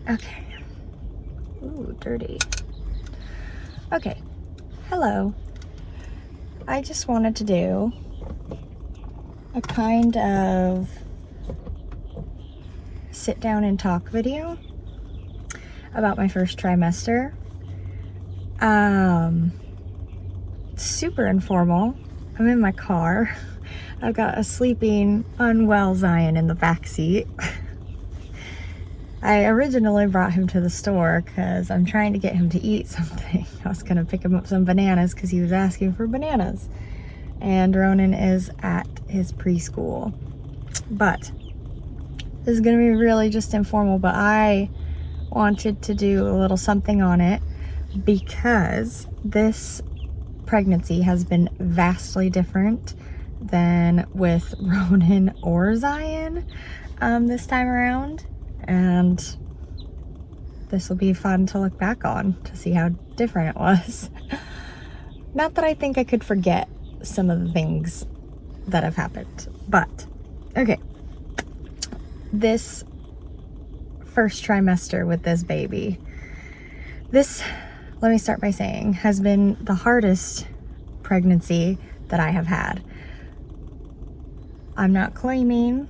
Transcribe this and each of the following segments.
Okay. Ooh, dirty. Okay. Hello. I just wanted to do a kind of sit down and talk video about my first trimester. Super informal. I'm in my car. I've got a sleeping, unwell Zion in the back seat. I originally brought him to the store because I'm trying to get him to eat something. I was gonna pick him up some bananas because he was asking for bananas. And Ronan is at his preschool. But this is gonna be really just informal, but I wanted to do a little something on it because this pregnancy has been vastly different than with Ronan or Zion this time around. And this will be fun to look back on to see how different it was. Not that I think I could forget some of the things that have happened, but okay. This first trimester with this baby, this, let me start by saying, has been the hardest pregnancy that I have had. I'm not claiming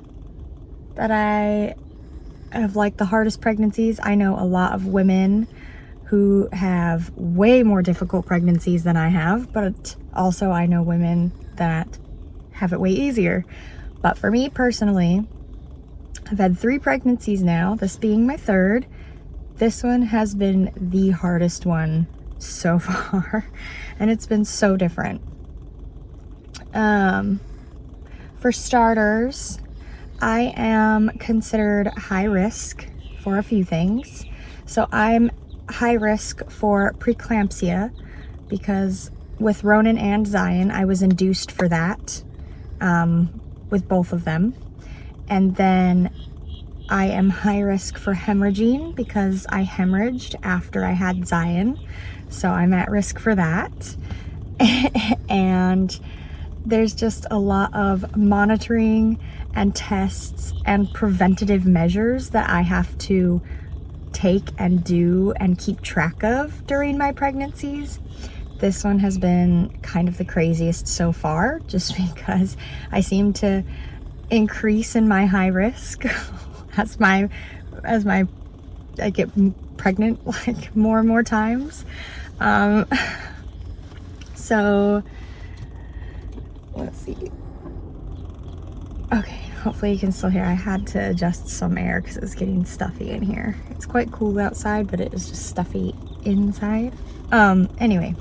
that I have like the hardest pregnancies. I know a lot of women who have way more difficult pregnancies than I have, but also I know women that have it way easier. But for me personally, I've had 3 pregnancies now, this being my 3rd. This one has been the hardest one so far, and it's been so different. For starters, I am considered high risk for a few things. So I'm high risk for preeclampsia because with Ronan and Zion, I was induced for that with both of them. And then I am high risk for hemorrhaging because I hemorrhaged after I had Zion. So I'm at risk for that. And there's just a lot of monitoring and tests and preventative measures that I have to take and do and keep track of during my pregnancies. This one has been kind of the craziest so far, just because I seem to increase in my high risk as I get pregnant like more and more times. So let's see. Okay, hopefully you can still hear. I had to adjust some air because it was getting stuffy in here. It's quite cool outside, but it is just stuffy inside. Anyway,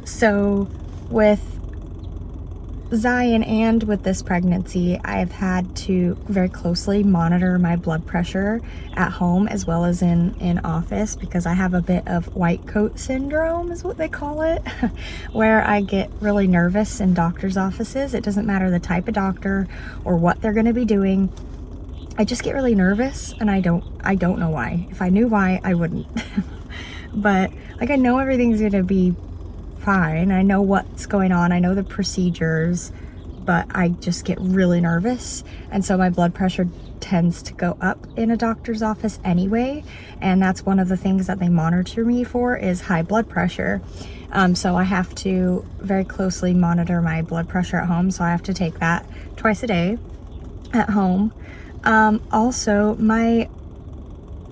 so with Zion and with this pregnancy, I've had to very closely monitor my blood pressure at home as well as in office because I have a bit of white coat syndrome is what they call it, where I get really nervous in doctor's offices. It doesn't matter the type of doctor or what they're going to be doing. I just get really nervous and I don't know why. If I knew why, I wouldn't. But like I know everything's going to be fine. I know what's going on. I know the procedures, but I just get really nervous. And so my blood pressure tends to go up in a doctor's office anyway. And that's one of the things that they monitor me for is high blood pressure. So I have to very closely monitor my blood pressure at home. So I have to take that twice a day at home. Also,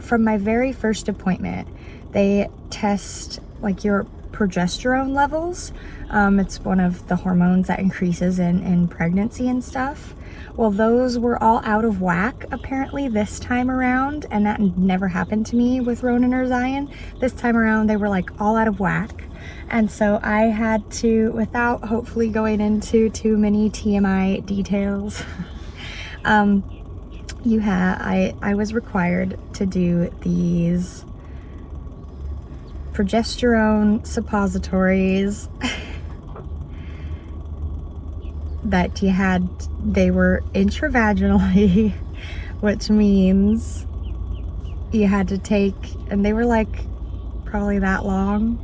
from my very first appointment, they test like your progesterone levels. It's one of the hormones that increases in pregnancy and stuff. Well, those were all out of whack apparently this time around, and that never happened to me with Ronan or Zion. This time around they were like all out of whack, and so I had to, without hopefully going into too many TMI details, I was required to do these progesterone suppositories that they were intravaginally, which means you had to take, and they were like probably that long,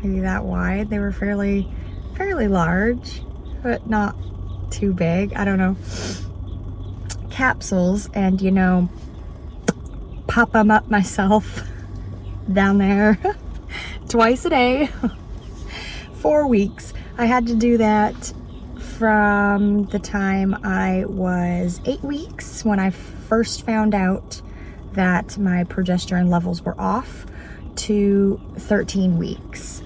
maybe that wide. They were fairly large, but not too big. I don't know. Capsules, and pop them up myself down there twice a day. 4 weeks. I had to do that from the time I was 8 weeks, when I first found out that my progesterone levels were off, to 13 weeks.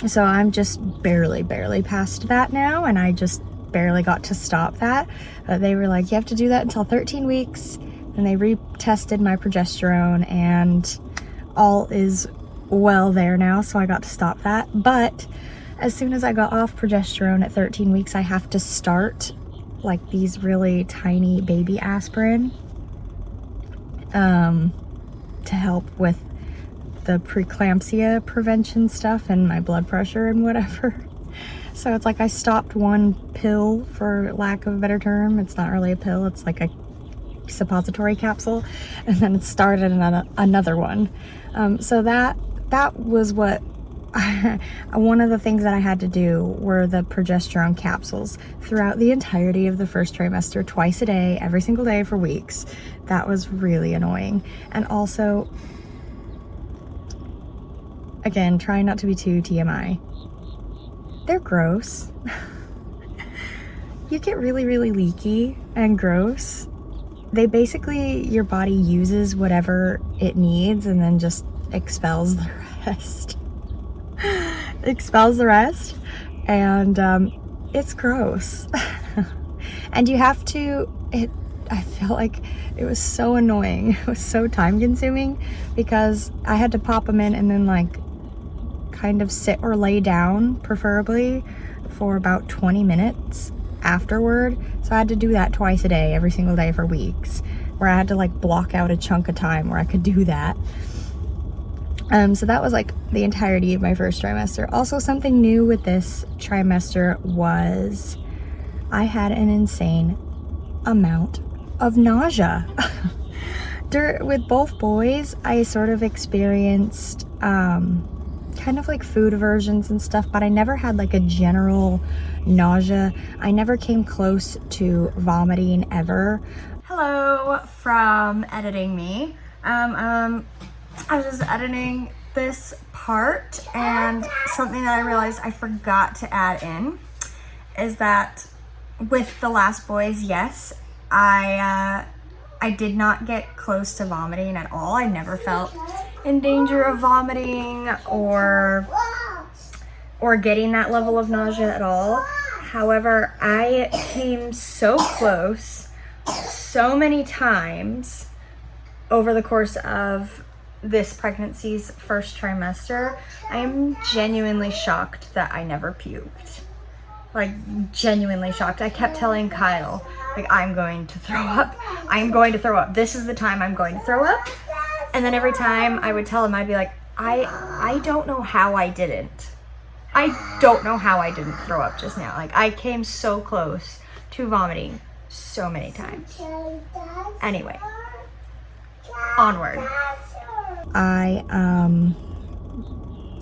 So I'm just barely past that now, and I just barely got to stop that. They were like, you have to do that until 13 weeks, and they retested my progesterone, and all is well there now, so I got to stop that. But as soon as I got off progesterone at 13 weeks, I have to start like these really tiny baby aspirin to help with the preeclampsia prevention stuff and my blood pressure and whatever. So it's like I stopped one pill, for lack of a better term. It's not really a pill, it's like a suppository capsule, and then it started another one. So that was what one of the things that I had to do were the progesterone capsules throughout the entirety of the first trimester, twice a day, every single day for weeks. That was really annoying. And also, again, trying not to be too TMI, they're gross. You get really leaky and gross. They basically, your body uses whatever it needs and then just expels the rest. Expels the rest, and it's gross. And you have to, I felt like it was so annoying. It was so time consuming because I had to pop them in and then like kind of sit or lay down, preferably for about 20 minutes afterward. So I had to do that twice a day, every single day for weeks, where I had to like block out a chunk of time where I could do that. So that was like the entirety of my first trimester. Also, something new with this trimester was I had an insane amount of nausea. With both boys, I sort of experienced kind of like food aversions and stuff, but I never had like a general nausea. I never came close to vomiting ever. Hello from editing me. I was just editing this part, and something that I realized I forgot to add in is that with the last boys, yes, I did not get close to vomiting at all. I never felt in danger of vomiting or getting that level of nausea at all. However, I came so close so many times over the course of this pregnancy's first trimester. I am genuinely shocked that I never puked. Like, genuinely shocked. I kept telling Kyle, like, I'm going to throw up. I'm going to throw up. This is the time I'm going to throw up. And then every time I would tell him, I'd be like, I don't know how I didn't. I don't know how I didn't throw up just now. Like, I came so close to vomiting so many times. Anyway, onward.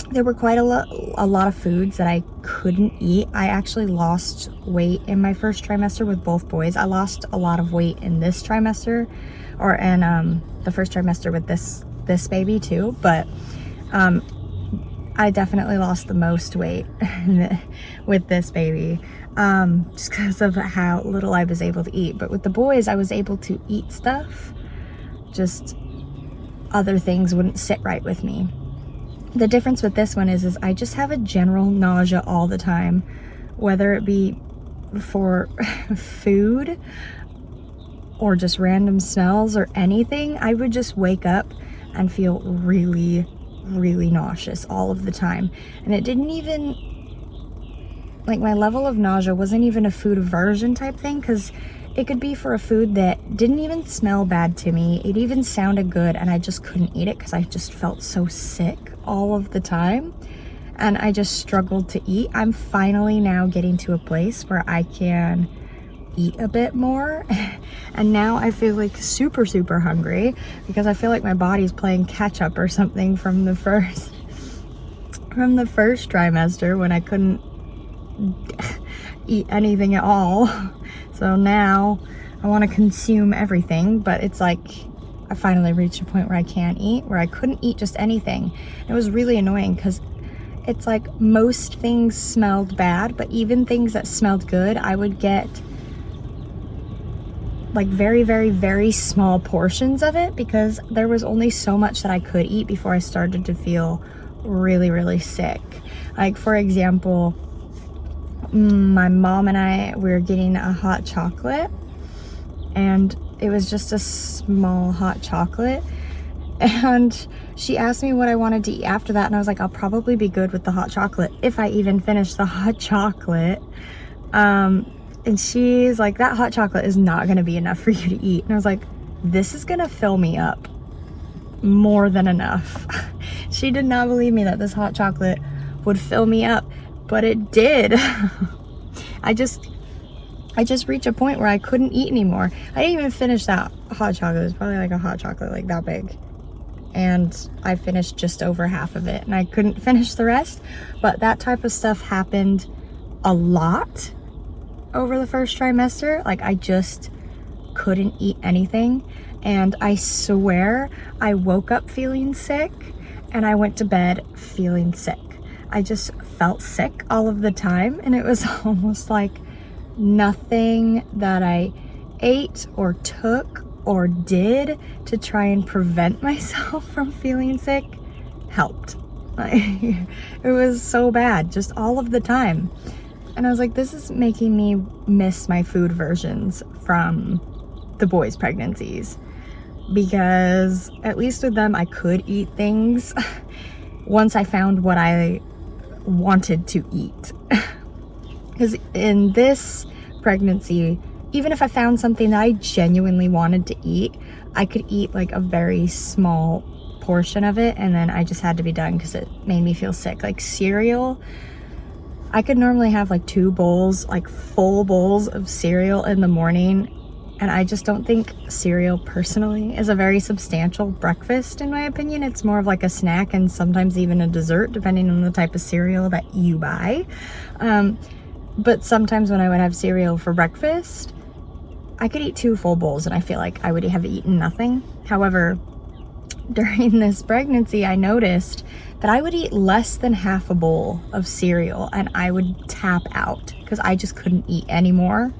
There were quite a lot of foods that I couldn't eat. I actually lost weight in my first trimester with both boys. I lost a lot of weight in this trimester, and the first trimester with this baby too, but I definitely lost the most weight with this baby, just because of how little I was able to eat. But with the boys, I was able to eat stuff, just other things wouldn't sit right with me. The difference with this one is I just have a general nausea all the time, whether it be for food or just random smells or anything. I would just wake up and feel really nauseous all of the time. And it didn't even, like, my level of nausea wasn't even a food aversion type thing, because it could be for a food that didn't even smell bad to me. It even sounded good, and I just couldn't eat it because I just felt so sick all of the time. And I just struggled to eat. I'm finally now getting to a place where I can eat a bit more. And now I feel like super hungry, because I feel like my body's playing catch up or something from the first trimester, when I couldn't eat anything at all. So now I want to consume everything, but it's like I finally reached a point where I can't eat, where I couldn't eat just anything. It was really annoying because it's like most things smelled bad, but even things that smelled good, I would get like very, very, very small portions of it because there was only so much that I could eat before I started to feel really, really sick. Like, for example, my mom and we were getting a hot chocolate, and it was just a small hot chocolate, and she asked me what I wanted to eat after that, and I was like, I'll probably be good with the hot chocolate if I even finish the hot chocolate. And she's like, that hot chocolate is not gonna be enough for you to eat. And I was like, this is gonna fill me up more than enough. She did not believe me that this hot chocolate would fill me up, but it did. I just reached a point where I couldn't eat anymore. I didn't even finish that hot chocolate. It was probably like a hot chocolate like that big. And I finished just over half of it, and I couldn't finish the rest. But that type of stuff happened a lot over the first trimester. Like, I just couldn't eat anything, and I swear I woke up feeling sick and I went to bed feeling sick. I just felt sick all of the time, and it was almost like nothing that I ate or took or did to try and prevent myself from feeling sick helped. Like, it was so bad just all of the time. And I was like, this is making me miss my food versions from the boys' pregnancies, because at least with them I could eat things once I found what I wanted to eat. Because in this pregnancy, even if I found something that I genuinely wanted to eat, I could eat like a very small portion of it, and then I just had to be done because it made me feel sick. Like cereal, I could normally have like 2 bowls, like full bowls of cereal in the morning, and I just don't think cereal personally is a very substantial breakfast in my opinion. It's more of like a snack and sometimes even a dessert depending on the type of cereal that you buy. But sometimes when I would have cereal for breakfast, I could eat 2 full bowls and I feel like I would have eaten nothing. However, during this pregnancy, I noticed that I would eat less than half a bowl of cereal and I would tap out because I just couldn't eat anymore.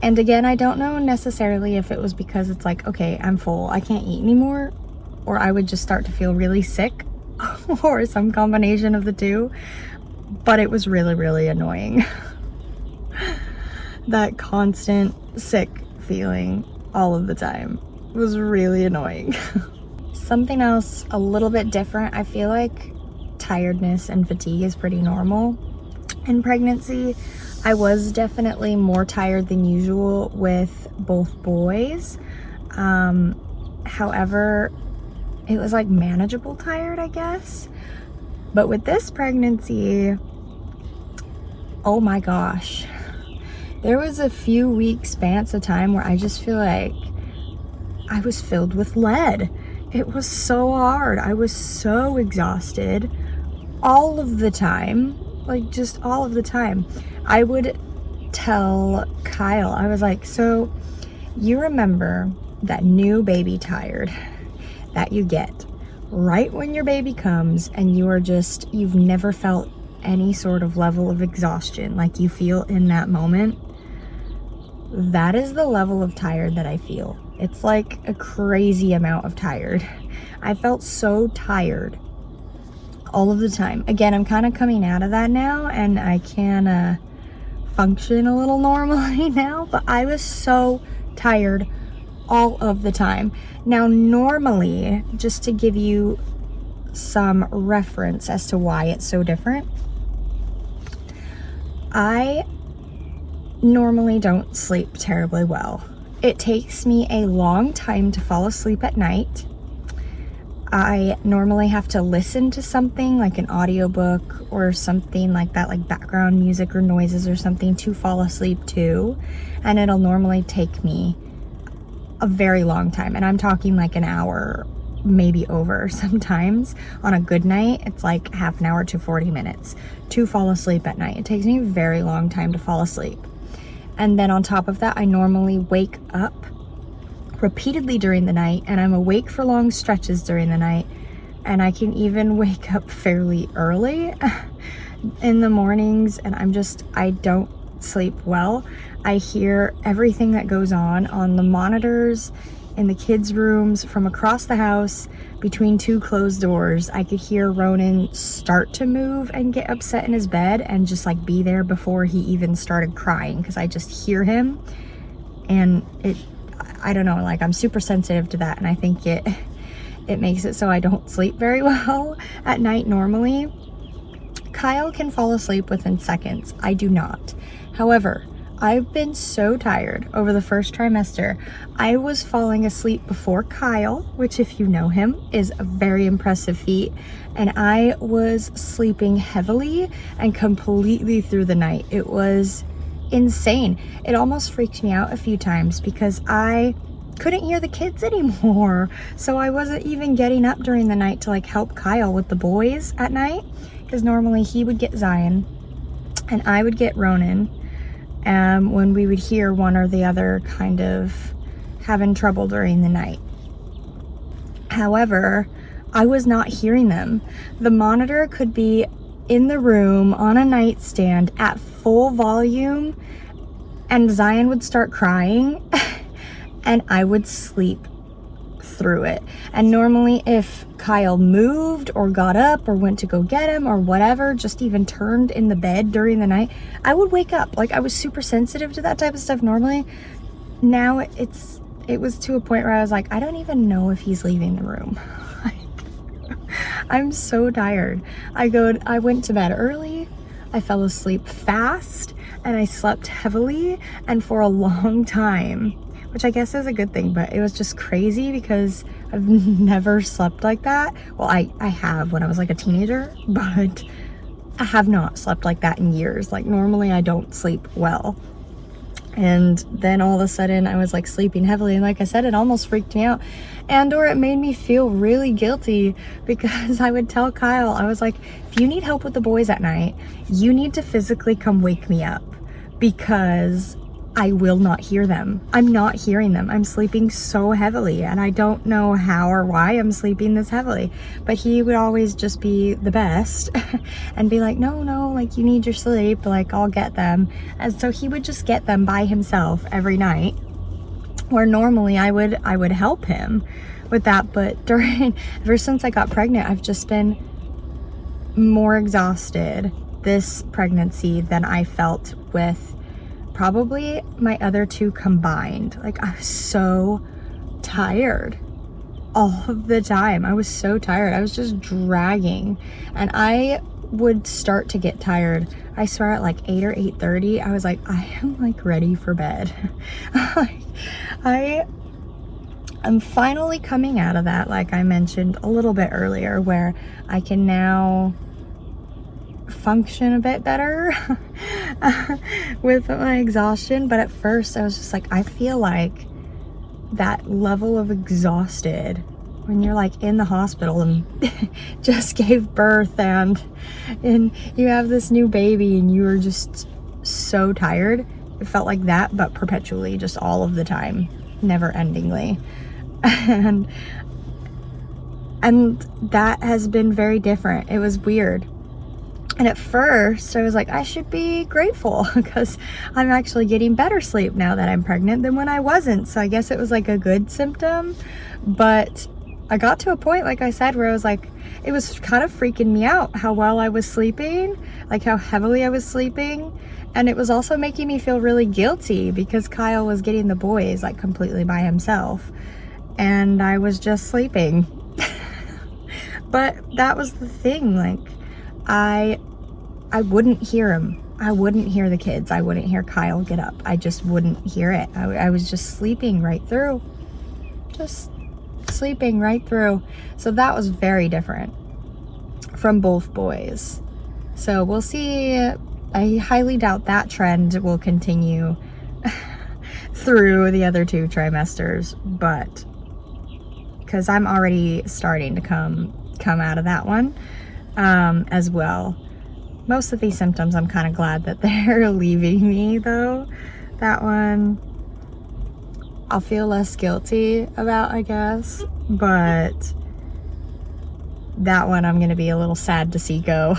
And again, I don't know necessarily if it was because it's like, okay, I'm full, I can't eat anymore, or I would just start to feel really sick or some combination of the two. But it was really, really annoying. That constant sick feeling all of the time was really annoying. Something else a little bit different, I feel like tiredness and fatigue is pretty normal in pregnancy. I was definitely more tired than usual with both boys. However, it was like manageable tired, I guess. But with this pregnancy, oh my gosh, there was a few week spans of time where I just feel like I was filled with lead. It was so hard. I was so exhausted all of the time, like just all of the time. I would tell Kyle, I was like, so you remember that new baby tired that you get right when your baby comes and you've never felt any sort of level of exhaustion like you feel in that moment? That is the level of tired that I feel. It's like a crazy amount of tired. I felt so tired all of the time. Again, I'm kind of coming out of that now and I can function a little normally now, but I was so tired all of the time. Now, normally, just to give you some reference as to why it's so different, I normally don't sleep terribly well. It takes me a long time to fall asleep at night. I normally have to listen to something like an audiobook or something like that, like background music or noises or something, to fall asleep to, and it'll normally take me a very long time, and I'm talking like an hour, maybe over. Sometimes on a good night it's like half an hour to 40 minutes to fall asleep at night. It takes me a very long time to fall asleep. And then on top of that, I normally wake up repeatedly during the night, and I'm awake for long stretches during the night, and I can even wake up fairly early in the mornings, and I don't sleep well. I hear everything that goes on the monitors, in the kids' rooms, from across the house, between two closed doors. I could hear Ronan start to move and get upset in his bed and just like be there before he even started crying, because I just hear him, and I don't know, like I'm super sensitive to that, and I think it makes it so I don't sleep very well at night normally. Kyle can fall asleep within seconds. I do not. However, I've been so tired over the first trimester. I was falling asleep before Kyle, which, if you know him, is a very impressive feat. And I was sleeping heavily and completely through the night. It was insane. It almost freaked me out a few times because I couldn't hear the kids anymore. So I wasn't even getting up during the night to like help Kyle with the boys at night, because normally he would get Zion and I would get Ronan. When we would hear one or the other kind of having trouble during the night. However, I was not hearing them. The monitor could be in the room on a nightstand at full volume, and Zion would start crying and I would sleep through it. And normally if Kyle moved or got up or went to go get him or whatever, just even turned in the bed during the night, I would wake up. Like, I was super sensitive to that type of stuff normally. Now it was to a point where I was like, I don't even know if he's leaving the room. I'm so tired. I went to bed early, I fell asleep fast, and I slept heavily and for a long time, which I guess is a good thing, but it was just crazy because I've never slept like that. Well, I have when I was like a teenager, but I have not slept like that in years. Like, normally I don't sleep well. And then all of a sudden I was like sleeping heavily, and like I said, it almost freaked me out, or it made me feel really guilty, because I would tell Kyle, I was like, if you need help with the boys at night, you need to physically come wake me up, because I will not hear them. I'm not hearing them. I'm sleeping so heavily, and I don't know how or why I'm sleeping this heavily. But he would always just be the best and be like, no, like, you need your sleep, like, I'll get them. And so he would just get them by himself every night, where normally I would help him with that. But ever since I got pregnant, I've just been more exhausted this pregnancy than I felt with probably my other two combined. Like, I was so tired all of the time. I was so tired. I was just dragging, and I would start to get tired, I swear, at like 8 or 8:30. I was like, I am like ready for bed. I'm finally coming out of that, like I mentioned a little bit earlier, where I can now function a bit better with my exhaustion. But at first I was just like, I feel like that level of exhausted when you're like in the hospital and just gave birth and you have this new baby and you are just so tired. It felt like that, but perpetually, just all of the time, never endingly. And that has been very different. It was weird. And at first I was like, I should be grateful because I'm actually getting better sleep now that I'm pregnant than when I wasn't. So I guess it was like a good symptom. But I got to a point, like I said, where I was like, it was kind of freaking me out how well I was sleeping, like how heavily I was sleeping. And it was also making me feel really guilty because Kyle was getting the boys like completely by himself and I was just sleeping. But that was the thing, like I wouldn't hear him. I wouldn't hear the kids. I wouldn't hear Kyle get up. I just wouldn't hear it. I was just sleeping right through. Just sleeping right through. So that was very different from both boys. So we'll see. I highly doubt that trend will continue through the other 2 trimesters, but because I'm already starting to come out of that one as well. Most of these symptoms, I'm kind of glad that they're leaving me though. That one, I'll feel less guilty about, I guess. But that one I'm gonna be a little sad to see go.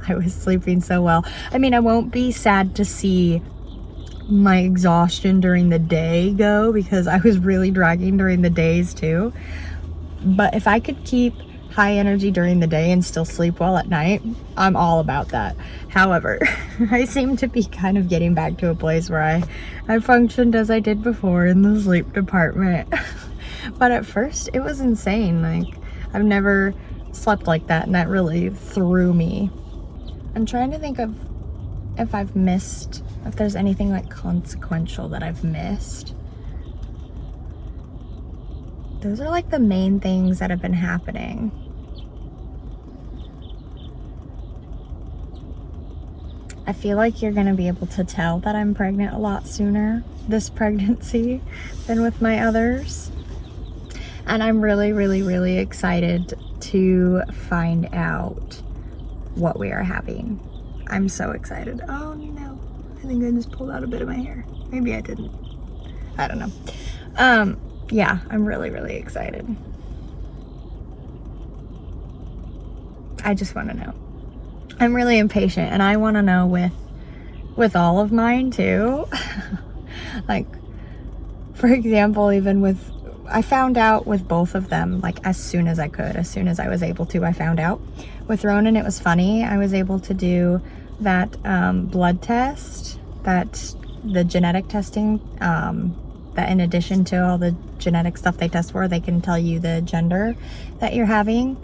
I was sleeping so well. I mean, I won't be sad to see my exhaustion during the day go, because I was really dragging during the days too. But if I could keep high energy during the day and still sleep well at night, I'm all about that. However, I seem to be kind of getting back to a place where I functioned as I did before in the sleep department. But at first it was insane. Like, I've never slept like that, and that really threw me. I'm trying to think of if I've missed, if there's anything like consequential that I've missed. Those are like the main things that have been happening. I feel like you're gonna be able to tell that I'm pregnant a lot sooner this pregnancy than with my others. And I'm really, really, really excited to find out what we are having. I'm so excited. Oh no, I think I just pulled out a bit of my hair. Maybe I didn't. I don't know. Yeah, I'm really, really excited. I just want to know. I'm really impatient, and I want to know with all of mine too. Like, for example, even with, I found out with both of them, like as soon as I could, as soon as I was able to, I found out. With Ronan, it was funny. I was able to do that blood test, that the genetic testing, that in addition to all the genetic stuff they test for, they can tell you the gender that you're having.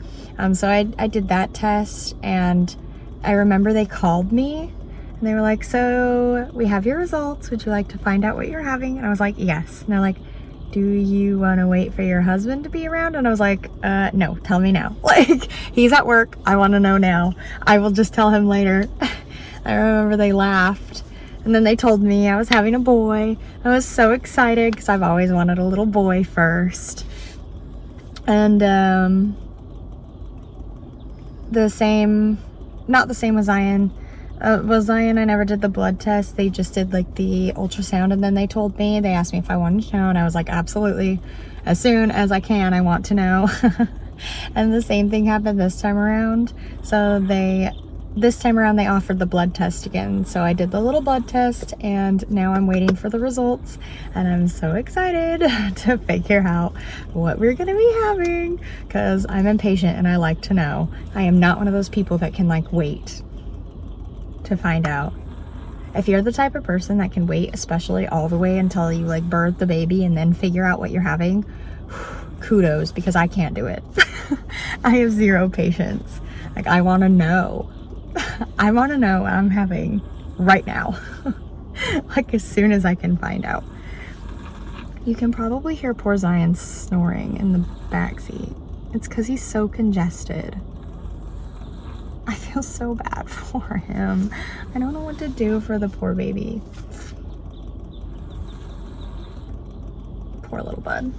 So I did that test, and I remember they called me and they were like, so we have your results. Would you like to find out what you're having? And I was like, yes. And they're like, do you want to wait for your husband to be around? And I was like, no, tell me now. Like, he's at work. I want to know now. I will just tell him later. I remember they laughed. And then they told me I was having a boy. I was so excited because I've always wanted a little boy first. And the same, not the same with Zion. With Zion, I never did the blood test. They just did like the ultrasound, and then they told me, they asked me if I wanted to know, and I was like, absolutely. As soon as I can, I want to know. And the same thing happened this time around. So this time around they offered the blood test again. So I did the little blood test, and now I'm waiting for the results, and I'm so excited to figure out what we're gonna be having, because I'm impatient and I like to know. I am not one of those people that can like wait to find out. If you're the type of person that can wait, especially all the way until you like birth the baby and then figure out what you're having, kudos, because I can't do it. I have zero patience. Like, I want to know. I want to know what I'm having right now. Like, as soon as I can find out. You can probably hear poor Zion snoring in the backseat. It's because he's so congested. I feel so bad for him. I don't know what to do for the poor baby. Poor little bud.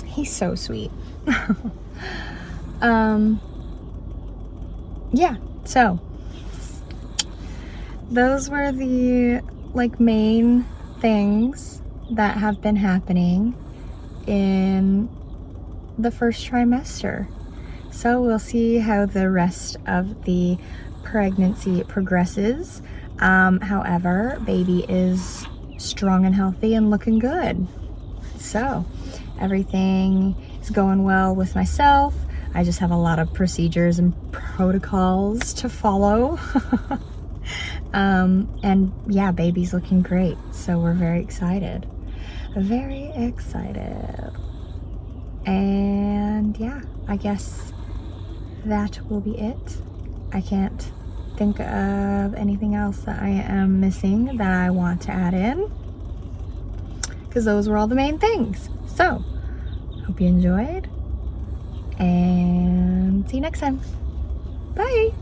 He's so sweet. Yeah, so those were the like main things that have been happening in the first trimester. So we'll see how the rest of the pregnancy progresses. However, baby is strong and healthy and looking good. So everything is going well with myself. I just have a lot of procedures and protocols to follow. And yeah, baby's looking great. So we're very excited. Very excited. And yeah, I guess that will be it. I can't think of anything else that I am missing that I want to add in, because those were all the main things. So, hope you enjoyed, and see you next time. Bye!